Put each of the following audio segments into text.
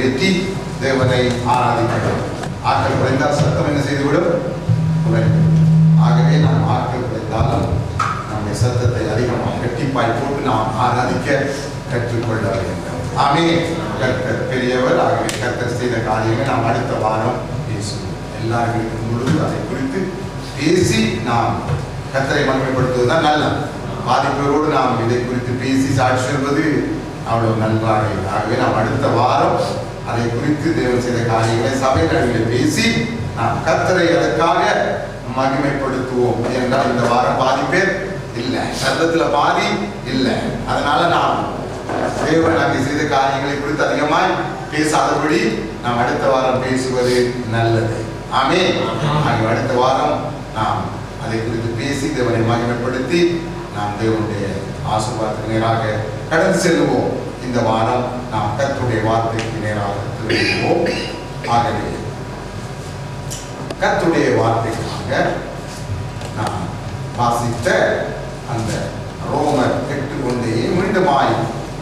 ஏற்றி தேவனை ஆராதிக்கிறோம். ஆட்கள் குறைந்தால் சத்தம் என்ன செய்துவிடும்? குறைந்து. ஆகவே நாம் ஆட்கள் குறைந்தாலும் நம்முடைய சத்தத்தை அதிகமாக கட்டிப்பாய் போட்டு நாம் ஆராதிக்க கற்றுக்கொள்ள வேண்டும். ஆமென். கர்த்தர் பெரியவர். ஆகவே கர்த்தர் செய்த காரியங்களை நாம் அடுத்த வாரம் பேசுவோம். எல்லாருக்கும் பொழுது அதை குறித்து பேசி நாம் கர்த்தரை மகிமைப்படுத்துவதுதான் நல்லது. பாதிப்பவரோடு நாம் இதை குறித்து பேசி சாட்சி சொல்வது அவ்வளவு நன்றாக. ஆகவே நாம் அடுத்த வாரம் அதை குறித்து தேவன் செய்த காரியங்களை சபை நடுவில் பேசி நாம் கர்த்தரை அதற்காக மகிமைப்படுத்துவோம். என்றால் இந்த வாரம் பாதிப்பேர் இல்லை, சத்தத்துல பாதி இல்லை. அதனால நாம் தேவன் அங்கே செய்த காரியங்களை குறித்து அதிகமாய் பேசாதபடி நாம் அடுத்த வாரம் பேசுவது நல்லது. ஆமென். அடுத்த வாரம் நாம் அதை குறித்து பேசி தேவனை மகிமைப்படுத்தி நாம் தேவனுடைய ஆசீர்வாதத்துக்கு நேராக கடந்து செல்வோம். இந்த வாரம் நாம் கர்த்தருடைய வார்த்தைக்கு நேராக திரும்புவோம். ஆகவே கர்த்தருடைய வார்த்தைக்காக நாம் வாசித்த அந்த ரோமர் 8:1 மீண்டுமாய்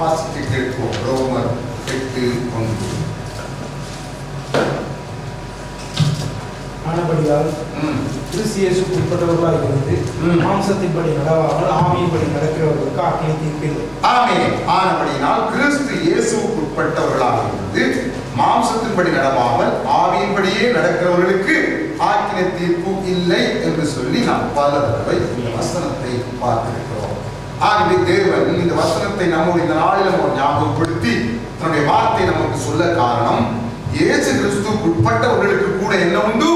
வாசித்து கேட்போம். ரோமர் 8:1. ஆனபடியால் கிறிஸ்து இயேசுவுக்கு உட்பட்டவர்களாக இருந்து மாம்சத்தின்படி நடவாமல் ஆவியின்படி நடக்கிறவர்களுக்கு ஆக்கினை தீர்ப்பில்லை. ஆமென். ஆனபடியால் கிறிஸ்து இயேசுவுக்கு உட்பட்டவர்களாக இருந்து மாம்சத்தின்படி நடவாமல் ஆவியின்படியே நடக்கிறவர்களுக்கு ஆக்கினை தீர்ப்பு இல்லை என்று சொல்லி நாம் பல தடவை இந்த வசனத்தை பார்த்திருக்கிறோம். ஆகவே தேவன் இந்த வசனத்தை நம்முடைய இந்த நாளில் ஞாபகப்படுத்தி தன்னுடைய வார்த்தை நமக்கு சொல்ல காரணம், இயேசு கிறிஸ்துவுக்கு உட்பட்டவர்களுக்கு கூட என்ன உண்டு?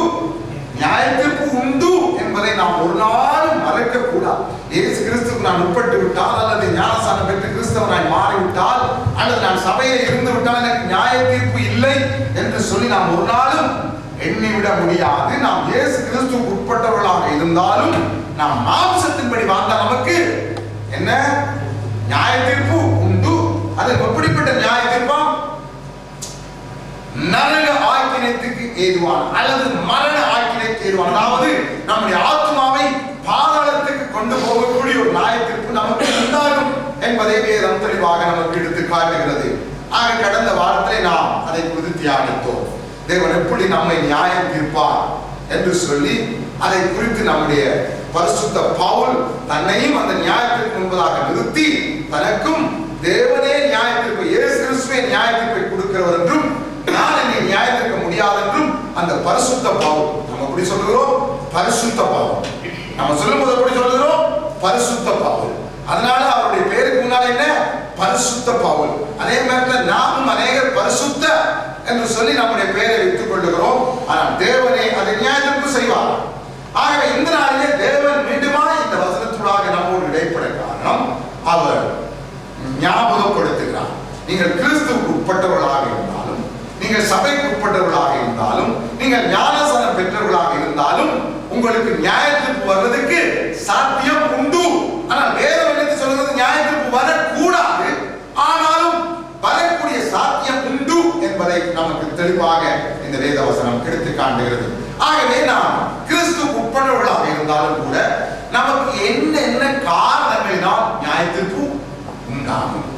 நியாயத்தீர்ப்பு உண்டு என்பதை நாம் ஒரு நாளும் மறக்க கூடாது. இயேசு கிறிஸ்துவுக்கு நான் உட்பட்டு விட்டால் அல்லது ஞானஸ்நானம் பெற்று கிறிஸ்தவனாய் மாறிவிட்டால் அல்லது நான் சபையில் இருந்து விட்டால் எனக்கு நியாய தீர்ப்பு இல்லை என்று சொல்லி நாம் ஒரு நாளும் எண்ணிவிட முடியாது. நாம் இயேசு கிறிஸ்துவுக்கு உட்பட்டவர்களாக இருந்தாலும் நாம் மாம்சத்தின்படி வாழ்ந்தால் நமக்கு என்ன நியாய தீர்ப்பு உண்டு. அது எப்படிப்பட்ட நியாய தீர்ப்பா? நரக ஆக்கினைக்கு ஏதுவான அல்லது மரண ஆக்கினைக்கு ஏதுவான, அதாவது நம்முடைய ஆத்மாவை பாதாளத்துக்கு கொண்டு போகக்கூடிய ஒரு நியாய தீர்ப்பு நமக்கு உண்டாகும் என்பதை வேதம் தெளிவாக நமக்கு எடுத்து காட்டுகிறது. ஆக கடந்த வாரத்திலே நாம் அதை குறித்து தியானித்தோம். தேவன் எப்படி நம்மை நியாயம் தீர்ப்பார் என்று சொல்லி அதை குறித்து நம்முடைய பரிசுத்த பவுல் தன்னையும் அந்த நியாயத்திற்கு முன்பதாக நிறுத்தி தனக்கும் தேவனே நியாயத்திற்கு இயேசு கிறிஸ்துவே நியாயத்திற்கு கொடுக்கிறவர் என்றும் நான் என்னை நியாயத்திற்கு முடியாது என்றும் அந்த பரிசுத்த பவுல், நம்ம எப்படி சொல்லுகிறோம்? பரிசுத்த பவுல். நம்ம சொல்லும் போது எப்படி சொல்லுகிறோம்? பரிசுத்த பவுல். அதனால அவருடைய பேருக்கு முன்னால் என்ன? பரிசுத்த பவுல். அதே மாதிரி நாமும் அநேகர் பரிசுத்த என்று சொல்லி நம்முடைய பெயரை வைத்துக் கொள்ளுகிறோம். ஆனால் தேவனே அதை நியாயத்திற்கு செய்வார். ஆகவே இந்த நாளிலே தேவன் மீண்டுமாய் இந்த வசனத்துடாக நம்மோடு இடைப்பட காரணம், அவர் ஞாபகப்படுத்துகிறார். நீங்கள் கிறிஸ்துவுக்கு உட்பட்டவர்களாக இருந்தாலும், நீங்கள் சபைக்கு உட்பட்டவர்களாக இருந்தாலும், நீங்கள் ஞானஸ்நானம் பெற்றவர்களாக இருந்தாலும் உங்களுக்கு நியாயத்திற்கு வருவதற்கு சாத்தியம் உண்டு. ஆனால் வேதம் என்ன சொல்கிறது? நியாயத்திற்கு வரக்கூடாது, ஆனாலும் வரக்கூடிய சாத்தியம் உண்டு என்பதை நமக்கு தெளிவாக இந்த வேத வசனம் எடுத்து காட்டுகிறது. ஆகவே நாம் கிறிஸ்துவுக்கு உட்பட்டவர்களாக இருந்தாலும் கூட நமக்கு என்னென்ன காரணங்களினால் நியாயத்திற்கு உண்டாகும்,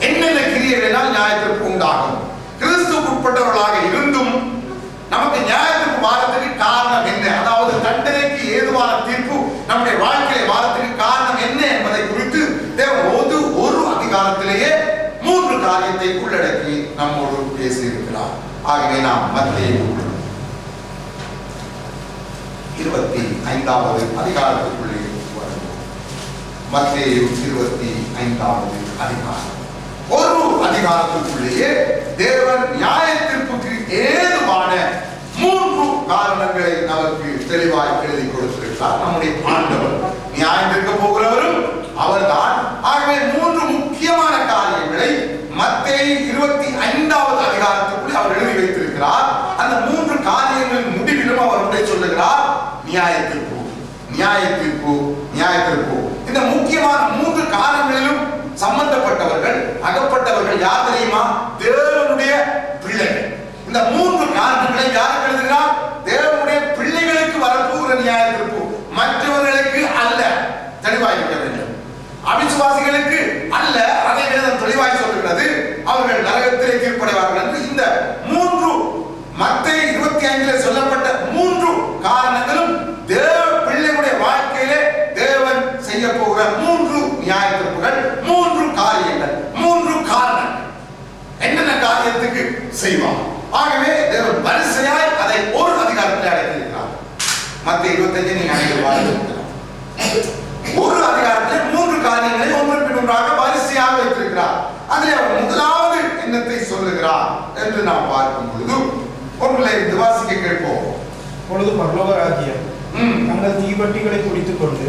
என்னென்ன கிரியைகளினால் நியாயத்திற்கு உண்டாகும். கிறிஸ்துவுக்கு உட்பட்டவர்களாக இருந்தும் நமக்கு நியாயத்திற்கு வாரத்துக்கு காரணம் என்ன, அதாவது தண்டனைக்கு ஏதுவான தீர்ப்பு நம்முடைய வாழ்க்கையை வாரத்துக்கு காரணம் என்ன என்பதை குறித்து தேவன் ஒரு அதிகாரத்திலேயே 3 காரியத்தை உள்ளடக்கி நம்மோடு பேசியிருக்கிறார். ஆகவே நாம் மத்தேயு 25வது அதிகாரத்துக்குள்ளே வருவோம். மத்தேயு 25வது அதிகாரம். ஒரு அதிகாரத்துக்குள்ளேயே தேவன் நியாயத்திற்கு ஏதுவான 3 காரணங்களை நமக்கு தெளிவாய் எழுதி கொடுத்திருக்கிறார். நம்முடைய ஆண்டவர் நியாயத்திற்கு போகிறவரும் அவர்தான். ஆகவே 3 முக்கியமான காரியங்களை மத்தேயு 25வது அதிகாரத்துக்குள்ளே அவர் எழுதி வைத்திருக்கிறார். அந்த 3 காரியங்களின் முடிவிலும் அவர் சொல்லுகிறார், நியாயத்திற்கு நியாயத்திற்கு நியாயத்திற்கு. இந்த முக்கியமான 3 காரணங்களிலும் சம்பந்தப்பட்டவர்கள் அகப்பட்டவர்கள் யார் தெரியுமா? தேவனுடைய பிள்ளைகள். இந்த 3 காரணங்களை யாருக்கு எழுதுகிறார்? தேவனுடைய பிள்ளைகளுக்கு வரப்போகிற நியாயத்திற்கு, மற்றவர்களுக்கு அல்ல. தெளிவாய் இருக்க வேண்டும். அவிசுவாசிகளுக்கு அல்ல. அதை வேதம் தெளிவாய் சொல்லுகிறது. அவர்கள் நரகத்திலே தீர்ப்படைவார்கள் என்று இந்த செய்வார். ஆகவே தேவன் வரிசையாய் அதை ஒரு அதிகாரத்தில் அடைத்திருக்கிறார். மத்திய 25 நீங்க அனைத்து ஒரு அதிகாரத்தில் 3 காரியங்களை ஒன்றன் பின் ஒன்றாக வரிசையாக வைத்திருக்கிறார். அதில் அவர் முதலாவது என்னத்தை சொல்லுகிறார் என்று நாம் பார்க்கும் பொழுது ஒன்றை வாசிக்க கேட்போம். பொழுது பரலோக ராஜ்யம் தங்கள் தீவட்டிகளை குடித்துக் கொண்டு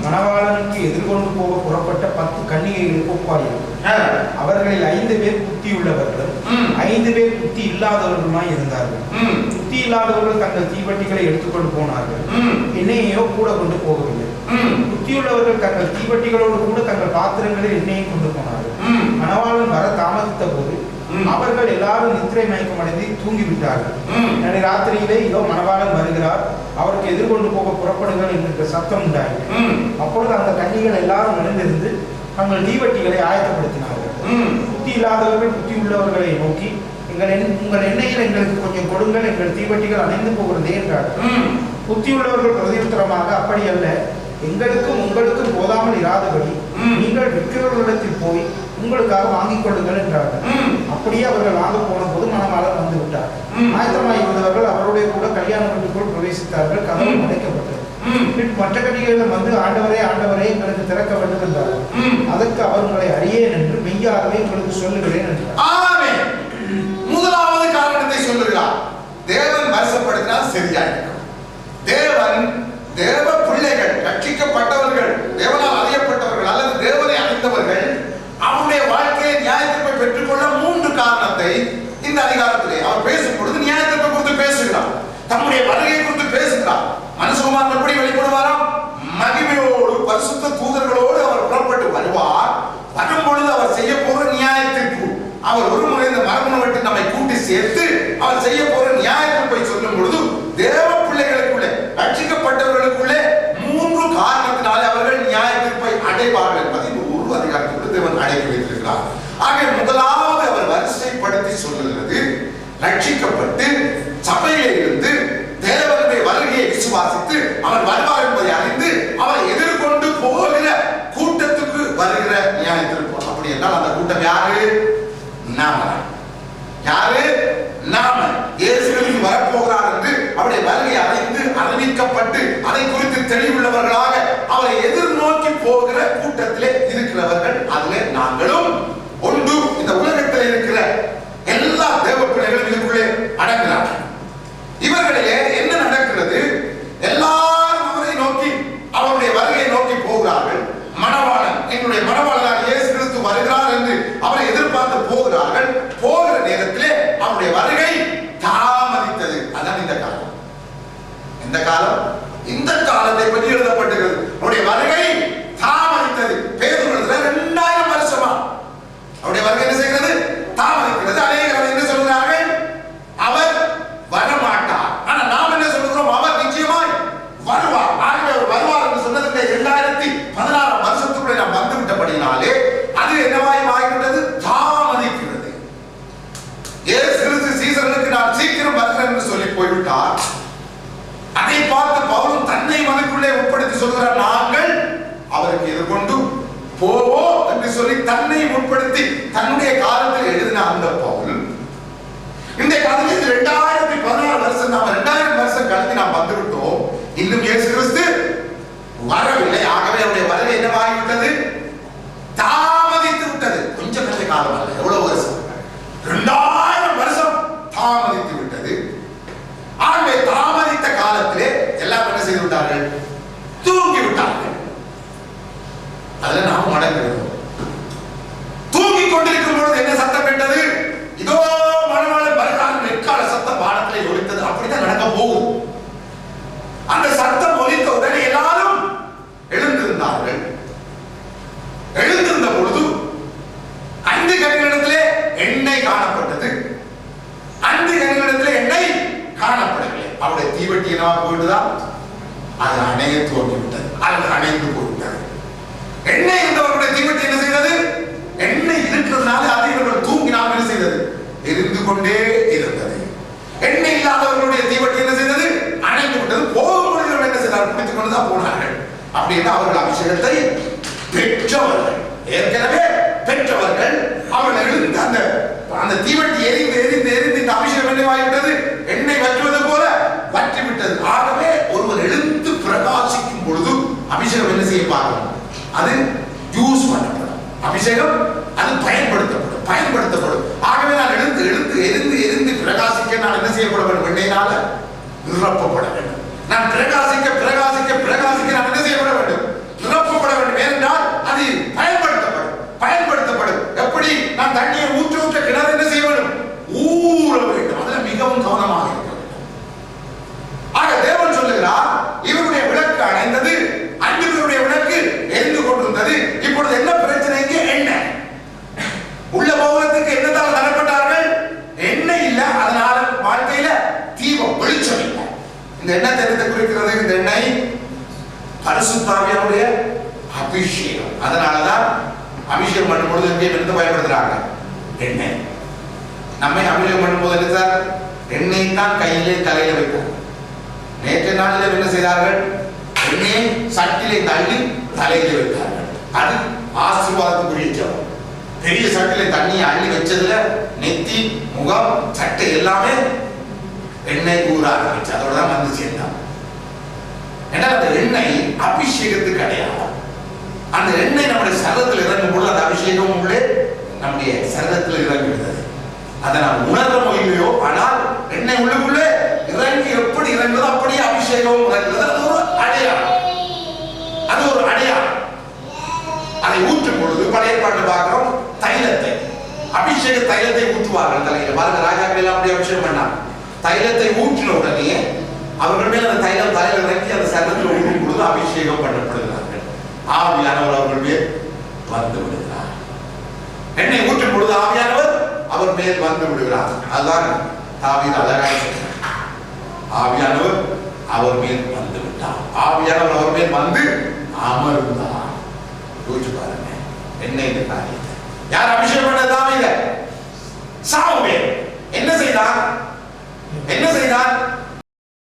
மணவாளனுக்கு எதிர்கொண்டு போக புறப்பட்ட 10 கன்னிகைகளுக்கு ஒப்பாயிருக்கும். அவர்களில் 5 பேர் புத்தியுள்ளவர்கள், 5 பேர் புத்தி இல்லாதவர்களுமாய் இருந்தார்கள். புத்தி இல்லாதவர்கள் தங்கள் தீவட்டிகளை எடுத்துக்கொண்டு போனார்கள், எண்ணெயையோ கூட கொண்டு போகவில்லை. புத்தியுள்ளவர்கள் தங்கள் தீவட்டிகளோடு கூட தங்கள் பாத்திரங்களில் எண்ணெயை கொண்டு போனார்கள். மணவாளன் வர தாமதித்த போது அவர்கள் எல்லாரும் நித்திரை மயக்கம் அடைந்து தூங்கிவிட்டார்கள். ராத்திரியிலே இதோ மணவாளன் வருகிறார், அவருக்கு எதிர்கொண்டு போக புறப்படுங்கள் என்கிற சத்தம் உண்டாயிற்று. அப்பொழுது அந்த கன்னிகள் எல்லாரும் எழுந்திருந்து தங்கள் தீவட்டிகளை ஆயத்தப்படுத்தினார்கள். புத்தி இல்லாதவர்கள் புத்தி உள்ளவர்களை நோக்கி, உங்கள் எண்ணெயில் எங்களுக்கு கொஞ்சம் கொடுங்கள், எங்கள் தீவட்டிகள் அணைந்து போகிறதே என்றார்கள். புத்தி உள்ளவர்கள் பிரதியுத்தரமாக, அப்படி அல்ல, எங்களுக்கும் உங்களுக்கும் போதாமல் இராதபடி நீங்கள் விற்கிறவர்களிடத்தில் போய் உங்களுக்காக வாங்கிக் கொள்ளுங்கள் என்றார்கள். அப்படியே அவர்கள் வாங்க போன போது மணவாளன் வந்து விட்டார். ஆயத்தமாய் இருந்தவர்கள் அவருடைய கூட கல்யாண வீட்டுக்குள் பிரவேசித்தார்கள். கதவு அடைக்கப்பட்டது. மற்ற கன்னிகளிடம் வந்து, ஆண்டவரே ஆண்டவரே எங்களுக்கு திறக்க வேண்டும் என்றார்கள். அதற்கு அவர் உங்களை அறியேன் என்று மெய்யாகவே உங்களுக்கு சொல்லுகிறேன் என்றார். முதலாவது காரணத்தை சொல்லுகிறார். தேவன் வருஷப்படுத்தினால் சரியாயிருக்கும். தேவன் தேவ பிள்ளைகள், ரட்சிக்கப்பட்டவர்கள், தேவனால் அறியப்பட்டவர்கள் அல்லது தேவனை அறிந்தவர்கள் அவருடைய வாழ்க்கையை நியாயத்தீர்ப்பை பெற்றுக்கொள்ள 3 காரணத்தை இந்த அதிகாரத்திலே அவர் பேசும் பொழுது நியாயத்தீர்ப்பை குறித்து பேசுகிறார். தம்முடைய வருகையை குறித்து பேசுகிறார். மனுஷகுமாரன் எப்படி வெளிப்படுவாராம்? மகிமையோடு பரிசுத்த தூதர்களோடு அவர் புறப்பட்டு வருவார். வரும் பொழுது அவர் செய்ய போற நியாயத்தீர்ப்பு, அவர் ஒரு முறை இந்த மரபணு விட்டு நம்மை கூட்டி சேர்த்து அவர் செய்ய போற நியாயத்தீர்ப்பை சொல்லும் பொழுது தேவ பிள்ளைகளுக்குள்ளே, ரட்சிக்கப்பட்டவர்களுக்குள்ளே 3 காரணத்தினாலே அவர்கள் நியாயத்தீர்ப்பை அடைவார்கள் என்பதை ஒரு அதிகாரத்துக்கு தேவன் அடைக்கி வைத்திருக்கிறார். ஆக முதலாவது அவர் வரிசைப்படுத்தி சொல்லுகிறது, ரட்சிக்கப்பட்டு சபையிலே இருந்து தேவனுடைய வருகையை விசுவாசித்து அவர் வருவார் என்பதை அறிந்து அவரை எதிர்கொண்டு போகிற கூட்டத்துக்கு வருகிற நியாயத்தீர்ப்பு. அப்படி என்றால் அந்த கூட்டம் யாரு? நாம. யாரு? நாம. இயேசுவுக்கு வரப்போகிறார் என்று அவருடைய வருகையை அறிந்து அறிவிக்கப்பட்டு அதை குறித்து தெளிவுள்ளவர்களாக அவரை எதிர்நோக்கி போகிற கூட்டத்திலே இருக்கிறவர்கள். அதிலே நாங்களும் ஒன்று. இந்த உலகத்தில் இருக்கிற எல்லா தேவ பிள்ளைகளும் இதுக்குள்ளே அடங்குகிறார்கள். இவர்களிலே என்ன நடக்கிறது? எல்லாரும் அவரை நோக்கி, அவருடைய வருகையை நோக்கி போகிறார்கள். மணவாளன், எங்களுடைய மணவாளனாக இயேசு கிறிஸ்து வருகிறார் என்று அவரை எதிர்பார்த்து போகிறார்கள். போகிற நேரத்திலே அவருடைய வருகை தாமதித்தது. அதான் இந்த காலம். இந்த காலம், இந்த காலத்தை பற்றி எழுதப்பட்டிருக்கிறது. அவருடைய வருகை தாமதித்தது. பேதுருவிடத்தில் 2000 வருஷமா அவருடைய வருகை என்ன செய்கிறது? தாமதிக்கிறது. அநேகர் என்ன சொல்கிறார்கள்? அவர் வரமாட்டார். ஆனா நாம் என்ன சொல்கிறோம்? அவர் நிச்சயமாய் வருவார். ஆகவே அவர் வருவார் என்று சொன்னதுக்கு 2016 வருஷத்துக்குள்ளே நாம் வந்துவிட்டபடினாலே அது என்னவாய் ஆகிவிட்டது? தாமதிக்கிறது. இயேசு கிறிஸ்து சீசர்களுக்கு நான் சீக்கிரம் வருகிறேன் என்று சொல்லி போய்விட்டார். அதை பார்த்து பவுலும் தன்னை மனக்குள்ளே உட்படுத்தி சொல்கிறார், நாங்கள் அவருக்கு எதிர்கொண்டு போவோம் என்று சொல்லி தன்னை உட்படுத்தி தன்னுடைய காலத்தில் எழுதின அந்த பவுல் இந்த காலத்தில் 2016 வருஷம், நாம் 2000 வருஷம் கழித்து நாம் வந்துவிட்டோம். இன்னும் இயேசு கிறிஸ்து வரவில்லை. ஆகவே அவருடைய வருகை என்னவாகிவிட்டது? தாமதித்து விட்டது. கொஞ்சம் கொஞ்ச காலம் அல்ல, எவ்வளவு வருஷம்? 2000 வருஷம் தாமதித்து விட்டது. ஆகவே தாமதித்த காலத்திலே எல்லாம் என்ன செய்து விட்டார்கள்? தூங்கி விட்டார்கள். அதுல நாம் அடங்குகிறோம். தூங்கிக் கொண்டிருக்கும் பொழுது என்ன சத்தம் கேட்டது? இதோ மணவாளன் வருகிறான் எக்கால சத்தம் வானத்திலே ஒலித்தது. அப்படித்தான் நடக்க போகும். அந்த சத்தம் ஒலித்த உடனே எல்லாரும் எழுந்திருந்தார்கள். எழுந்திருந்த பொழுது 5 கன்னிகளிடத்திலே எண்ணெய் காணப்பட்டது. 5 கன்னிகளிடத்திலே எண்ணெய் காணப்படவில்லை. அவருடைய தீவட்டி என்னவா போயிட்டுதா? அது அணைய துவங்கிவிட்டது. அது அணைந்து போய்விட்டது. எண்ணெய் இருந்தவர்களுடைய தீவட்டி என்ன செய்தது? எண்ணெய் இருக்கிறதுனால அதை இவர்கள் தூங்கினால் என்ன செய்தது? எரிந்து கொண்டே இருந்தது. எண்ணெய் இல்லாதவர்களுடைய தீவட்டி என்ன செய்தது? அணைந்து விட்டது. போகும்பொழுது என்ன செய்தார்? பிடித்துக் கொண்டுதான் போனார்கள். அப்படின்னா அவர்கள் அபிஷேகத்தை பெற்றவர்கள், ஏற்கனவே பெற்றவர்கள். அவர்கள் எழுந்து அந்த தீவட்டி எரிந்து எரிந்து அபிஷேகம் என்ன செய்ய பார்க்கணும், அது யூஸ் பண்ணப்படும், அபிஷேகம் அது பயன்படுத்தப்படும். ஆகவே நான் எரிந்து பிரகாசிக்க நான் என்ன செய்யப்பட வேண்டும், எண்ணெயினால நிரப்பப்பட வேண்டும். நான் பிரகாசிக்க நான் என்ன செய்யப்பட வேண்டும், நிரப்பப்பட வேண்டும். ஏனென்றால் அது பயன்படுத்தப்படும். எப்படி நான் தண்ணியை ஊற்ற கிணறு என்ன செய்ய வேண்டும், ஊற வேண்டும். அதுல மிகவும் கவனமாக இருக்க வேண்டும். ஆக தேவன் சொல்லுகிறார், இவருடைய விளக்கு அணைந்தது, அன்பினுடைய விளக்கு எரிந்து கொண்டிருந்தது. இப்பொழுது என்ன பிரச்சனை, இங்கே எண்ணெய் உள்ள போகிறதுக்கு என்னதால் தரப்பட்டார்கள், எண்ணெய் இல்ல. அதனால வாழ்க்கையில தீபம் வெளிச்சம் இல்லை. இந்த எண்ணெய் தெரிந்து குறிக்கிறது, இந்த எண்ணெய் பரிசுத்த ஆவியானுடைய அபிஷேகம். அதனாலதான் அபிஷேகம் பண்ணும்போது எந்த பயன்படுத்துறாங்க, எண்ணெய். நம்மை அபிஷேகம் பண்ணும்போது என்ன சார், எண்ணெய் தான் கையிலே தலையில வைத்தார். நேற்று நாளில் என்ன செய்தார்கள், எண்ணெயை சட்டிலே தள்ளி தலையில வைத்தார்கள். அது ஆசீர்வாதத்துக்குரிய ஜெபம். பெரிய சட்டிலே தண்ணியை அள்ளி வச்சதுல நெத்தி, முகம், சட்டை எல்லாமே எண்ணெய் ஊற ஆரம்பிச்சு. அதோட தான் வந்து சேர்ந்தாங்க. ஏன்னா அந்த எண்ணெய் அபிஷேகத்துக்கு அடையாளம். அந்த எண்ணெய் நம்முடைய சரீரத்தில் இறங்கும் பொழுது அந்த அபிஷேகம் உள்ளே நம்முடைய சரீரத்தில் இறங்கி விடுகிறது. அதை நாம் உணர்றோமோ இல்லையோ, ஆனால் எண்ணெய் உள்ளுக்குள்ளே இறங்கி எப்படி இறங்குதோ அப்படியே அபிஷேகம் இறங்குறது. அது ஒரு அடையாளம். அதை ஊற்றும் பொழுது பழைய பாட்டு பார்க்கிறோம், தைலத்தை, அபிஷேக தைலத்தை ஊற்றுவார்கள் தலையில. பாருங்க, ராஜாக்கள் எல்லாம் அப்படி அபிஷேகம் பண்ணாங்க. தைலத்தை ஊற்றின உடனே அவர்கள் மேல் அந்த தைலம் தலையில இறங்கி அந்த சரீரத்தில் ஊற்றும் பொழுது அபிஷேகம் பண்ணப்படுகிறார்கள். ஆவியானவர் அவர்கள் மேல் வந்து விடுகிறார். எண்ணெய் ஊற்றும் பொழுது ஆவியானவர் அவர் மேல் வந்து விடுகிறார். அதுதான் தாவீது அழகாக சொன்னார், ஆவியானவர் அவர் மேல் வந்து விட்டார். ஆவியானவர் அவர் மேல் வந்து அமர்ந்தார். யோசிச்சு பாருங்க, எண்ணெய் காரியத்தை யார் அபிஷேகம் பண்ண? தாவீது. சாமுவேல் என்ன செய்தான்?